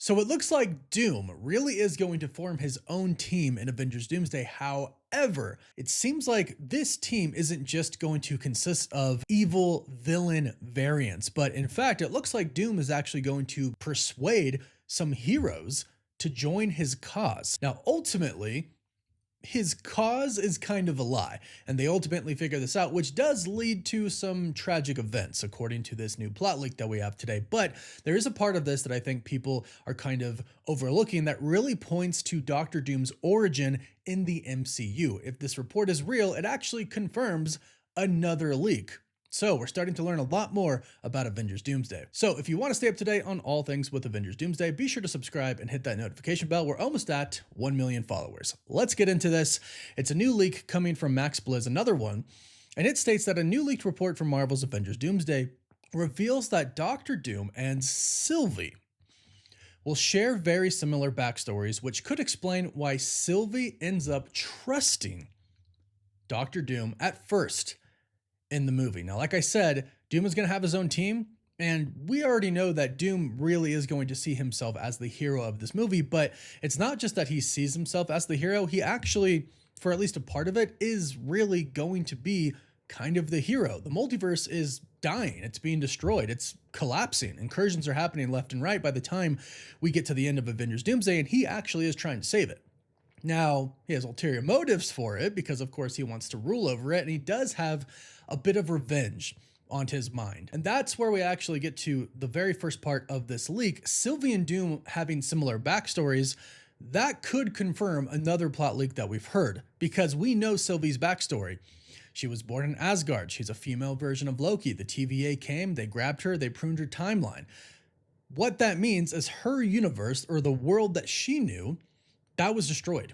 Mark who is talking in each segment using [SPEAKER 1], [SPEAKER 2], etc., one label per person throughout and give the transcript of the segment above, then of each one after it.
[SPEAKER 1] So it looks like Doom really is going to form his own team in Avengers Doomsday. However, it seems like this team isn't just going to consist of evil villain variants, but in fact, it looks like Doom is actually going to persuade some heroes to join his cause. Now, ultimately, his cause is kind of a lie, and they ultimately figure this out, which does lead to some tragic events, according to this new plot leak that we have today. But there is a part of this that I think people are kind of overlooking that really points to Doctor Doom's origin in the MCU. If this report is real, it actually confirms another leak. So we're starting to learn a lot more about Avengers Doomsday. So if you want to stay up to date on all things with Avengers Doomsday, be sure to subscribe and hit that notification bell. We're almost at 1 million followers. Let's get into this. It's a new leak coming from Max Blizz, another one, and it states that a new leaked report from Marvel's Avengers Doomsday reveals that Doctor Doom and Sylvie will share very similar backstories, which could explain why Sylvie ends up trusting Doctor Doom at first in the movie. Now, like I said, Doom is going to have his own team, and we already know that Doom really is going to see himself as the hero of this movie, but it's not just that he sees himself as the hero. He actually, for at least a part of it, is really going to be kind of the hero. The multiverse is dying. It's being destroyed. It's collapsing. Incursions are happening left and right by the time we get to the end of Avengers Doomsday, and he actually is trying to save it. Now, he has ulterior motives for it because, of course, he wants to rule over it, and he does have a bit of revenge on his mind. And that's where we actually get to the very first part of this leak. Sylvie and Doom having similar backstories, that could confirm another plot leak that we've heard, because we know Sylvie's backstory. She was born in Asgard. She's a female version of Loki. The TVA came, they grabbed her, they pruned her timeline. What that means is her universe, or the world that she knew, that was destroyed.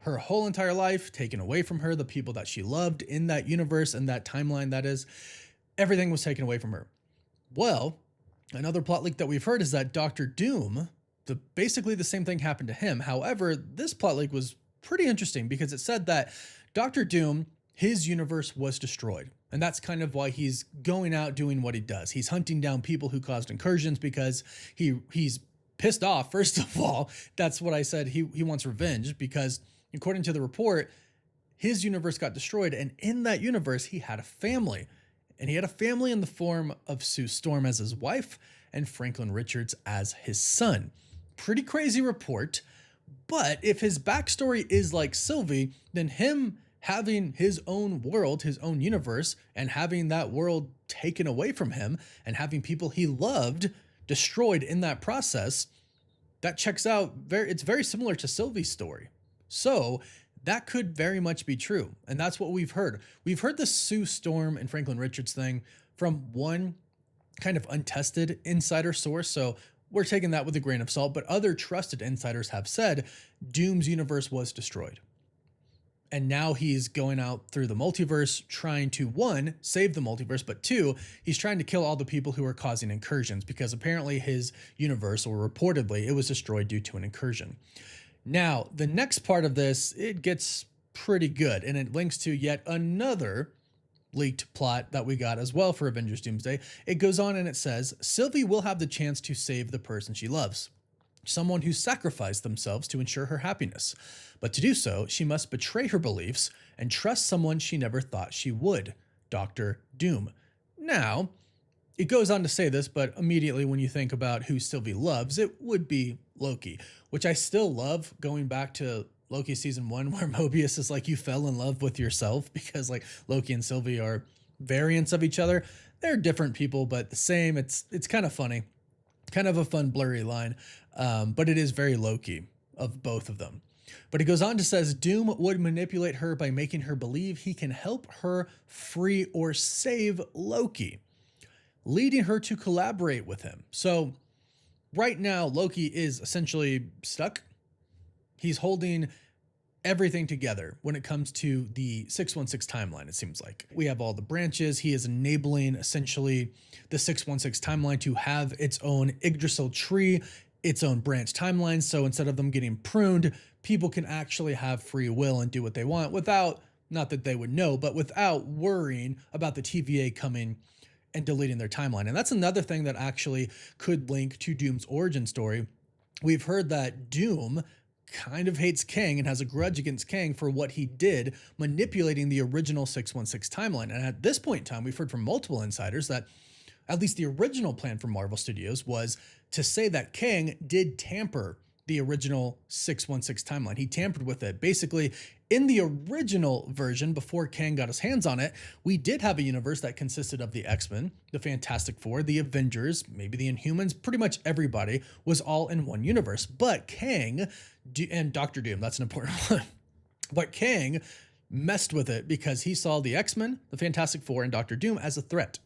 [SPEAKER 1] Her whole entire life taken away from her, the people that she loved in that universe and that timeline, that is, everything was taken away from her. Well, another plot leak that we've heard is that Doctor Doom, basically the same thing happened to him. However, this plot leak was pretty interesting because it said that Doctor Doom, his universe was destroyed. And that's kind of why he's going out doing what he does. He's hunting down people who caused incursions because he's pissed off. First of all, that's what I said. He wants revenge because, according to the report, his universe got destroyed, and in that universe, he had a family. And he had a family in the form of Sue Storm as his wife and Franklin Richards as his son. Pretty crazy report, but if his backstory is like Sylvie, then him having his own world, his own universe, and having that world taken away from him, and having people he loved destroyed in that process, that checks out. It's very similar to Sylvie's story. So that could very much be true. And that's what we've heard. We've heard the Sue Storm and Franklin Richards thing from one kind of untested insider source. So we're taking that with a grain of salt, but other trusted insiders have said Doom's universe was destroyed. And now he's going out through the multiverse trying to, one, save the multiverse, but two, he's trying to kill all the people who are causing incursions, because apparently his universe, or reportedly, it was destroyed due to an incursion. Now, the next part of this, it gets pretty good, and it links to yet another leaked plot that we got as well for Avengers Doomsday. It goes on and it says, Sylvie will have the chance to save the person she loves, someone who sacrificed themselves to ensure her happiness. But to do so, she must betray her beliefs and trust someone she never thought she would, Doctor Doom. Now, it goes on to say this, but immediately when you think about who Sylvie loves, it would be Loki, which I still love, going back to Loki season 1, where Mobius is like, you fell in love with yourself, because like Loki and Sylvie are variants of each other. They're different people, but the same. It's kind of funny, kind of a fun blurry line, but it is very Loki of both of them. But it goes on to says Doom would manipulate her by making her believe he can help her free or save Loki, leading her to collaborate with him. So right now, Loki is essentially stuck. He's holding everything together when it comes to the 616 timeline, it seems like. We have all the branches. He is enabling essentially the 616 timeline to have its own Yggdrasil tree, its own branch timelines. So instead of them getting pruned, people can actually have free will and do what they want without, not that they would know, but without worrying about the TVA coming and deleting their timeline. And that's another thing that actually could link to Doom's origin story, we've heard that Doom kind of hates Kang and has a grudge against Kang for what he did manipulating the original 616 timeline. And at this point in time, we've heard from multiple insiders that at least the original plan for Marvel Studios was to say that Kang did tamper the original 616 timeline. He tampered with it. Basically, in the original version, before Kang got his hands on it, we did have a universe that consisted of the X-Men, the Fantastic Four, the Avengers, maybe the Inhumans, pretty much everybody was all in one universe. But Kang and Doctor Doom, that's an important one. But Kang messed with it because he saw the X-Men, the Fantastic Four, and Doctor Doom as a threat.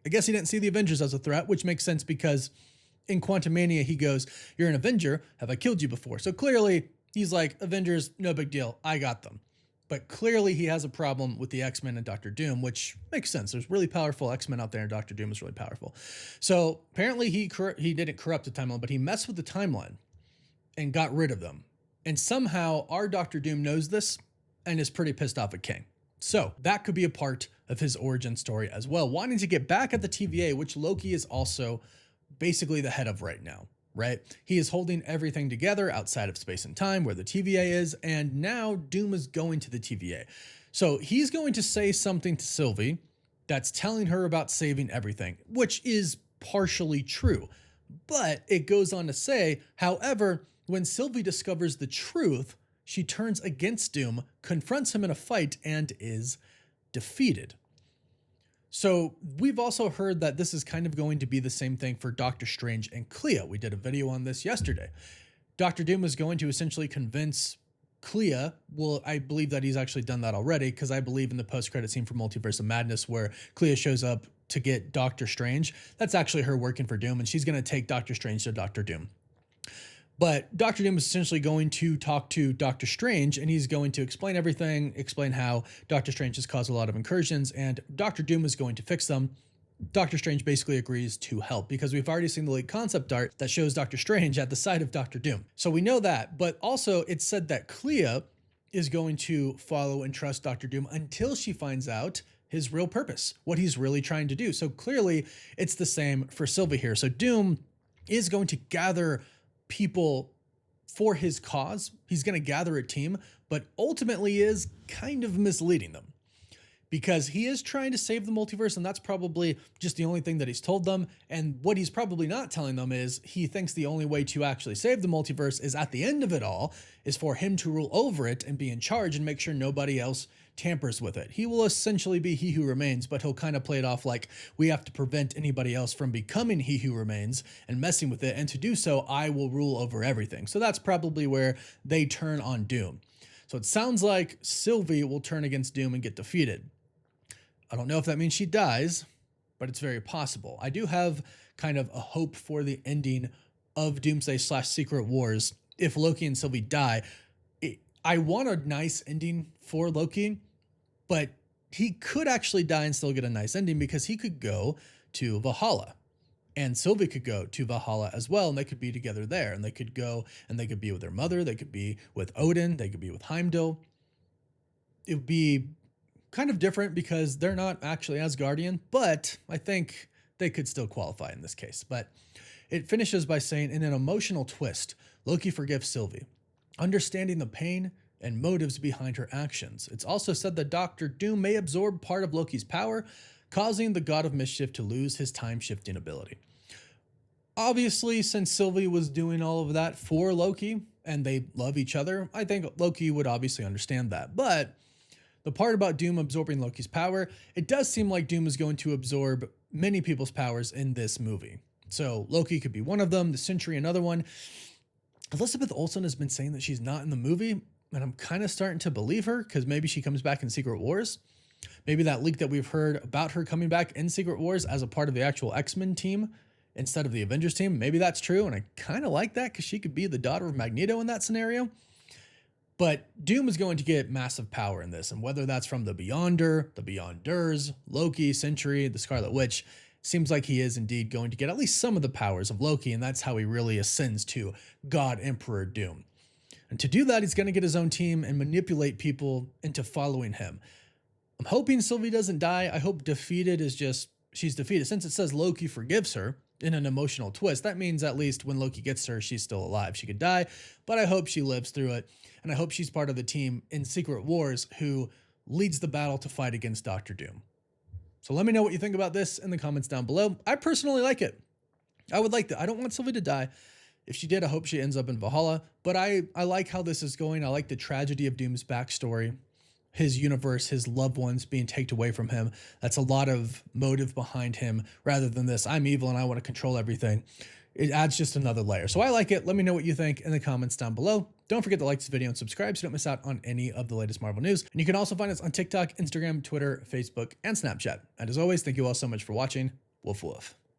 [SPEAKER 1] I guess he didn't see the Avengers as a threat, which makes sense because in Quantumania, he goes, "You're an Avenger. Have I killed you before?" So clearly, he's like, Avengers, no big deal. I got them. But clearly, he has a problem with the X-Men and Doctor Doom, which makes sense. There's really powerful X-Men out there, and Doctor Doom is really powerful. So apparently, he didn't corrupt the timeline, but he messed with the timeline and got rid of them. And somehow, our Doctor Doom knows this and is pretty pissed off at Kang. So that could be a part of his origin story as well, wanting to get back at the TVA, which Loki is also basically the head of right now, right? He is holding everything together outside of space and time where the TVA is, and now Doom is going to the TVA. So he's going to say something to Sylvie that's telling her about saving everything, which is partially true. But it goes on to say, however, when Sylvie discovers the truth, she turns against Doom, confronts him in a fight, and is defeated. So we've also heard that this is kind of going to be the same thing for Doctor Strange and Clea. We did a video on this yesterday. Doctor Doom is going to essentially convince Clea, well, I believe that he's actually done that already, because I believe in the post-credit scene for Multiverse of Madness where Clea shows up to get Doctor Strange, that's actually her working for Doom, and she's going to take Doctor Strange to Doctor Doom. But Doctor Doom is essentially going to talk to Doctor Strange, and he's going to explain everything, explain how Doctor Strange has caused a lot of incursions, and Doctor Doom is going to fix them. Doctor Strange basically agrees to help because we've already seen the leaked concept art that shows Doctor Strange at the side of Doctor Doom. So we know that, but also it's said that Clea is going to follow and trust Doctor Doom until she finds out his real purpose, what he's really trying to do. So clearly it's the same for Sylvie here. So Doom is going to gather people for his cause. He's going to gather a team, but ultimately is kind of misleading them because he is trying to save the multiverse, and that's probably just the only thing that he's told them. And what he's probably not telling them is he thinks the only way to actually save the multiverse is at the end of it all is for him to rule over it and be in charge and make sure nobody else tampers with it. He will essentially be He Who Remains, but he'll kind of play it off like we have to prevent anybody else from becoming He Who Remains and messing with it. And to do so, I will rule over everything. So that's probably where they turn on Doom. So it sounds like Sylvie will turn against Doom and get defeated. I don't know if that means she dies, but it's very possible. I do have kind of a hope for the ending of Doomsday / Secret Wars if Loki and Sylvie die. I want a nice ending for Loki, but he could actually die and still get a nice ending because he could go to Valhalla and Sylvie could go to Valhalla as well. And they could be together there, and they could go and they could be with their mother. They could be with Odin. They could be with Heimdall. It would be kind of different because they're not actually Asgardian, but I think they could still qualify in this case. But it finishes by saying, in an emotional twist, Loki forgives Sylvie, understanding the pain and motives behind her actions. It's also said that Doctor Doom may absorb part of Loki's power, causing the God of Mischief to lose his time-shifting ability. Obviously, since Sylvie was doing all of that for Loki, and they love each other, I think Loki would obviously understand that. But the part about Doom absorbing Loki's power, it does seem like Doom is going to absorb many people's powers in this movie. So Loki could be one of them, the Sentry another one. Elizabeth Olsen has been saying that she's not in the movie, and I'm kind of starting to believe her because maybe she comes back in Secret Wars. Maybe that leak that we've heard about her coming back in Secret Wars as a part of the actual X-Men team instead of the Avengers team, maybe that's true, and I kind of like that because she could be the daughter of Magneto in that scenario. But Doom is going to get massive power in this, and whether that's from the Beyonder, the Beyonders, Loki, Sentry, the Scarlet Witch, seems like he is indeed going to get at least some of the powers of Loki, and that's how he really ascends to God Emperor Doom. And to do that, he's going to get his own team and manipulate people into following him. I'm hoping Sylvie doesn't die. I hope defeated is just, she's defeated. Since it says Loki forgives her, in an emotional twist. That means at least when Loki gets to her, she's still alive. She could die, but I hope she lives through it. And I hope she's part of the team in Secret Wars who leads the battle to fight against Doctor Doom. So let me know what you think about this in the comments down below. I personally like it. I would like that. I don't want Sylvie to die. If she did, I hope she ends up in Valhalla. But I like how this is going. I like the tragedy of Doom's backstory. His universe, his loved ones being taken away from him. That's a lot of motive behind him rather than this, I'm evil and I want to control everything. It adds just another layer. So I like it. Let me know what you think in the comments down below. Don't forget to like this video and subscribe so you don't miss out on any of the latest Marvel news. And you can also find us on TikTok, Instagram, Twitter, Facebook, and Snapchat. And as always, thank you all so much for watching. Woof woof.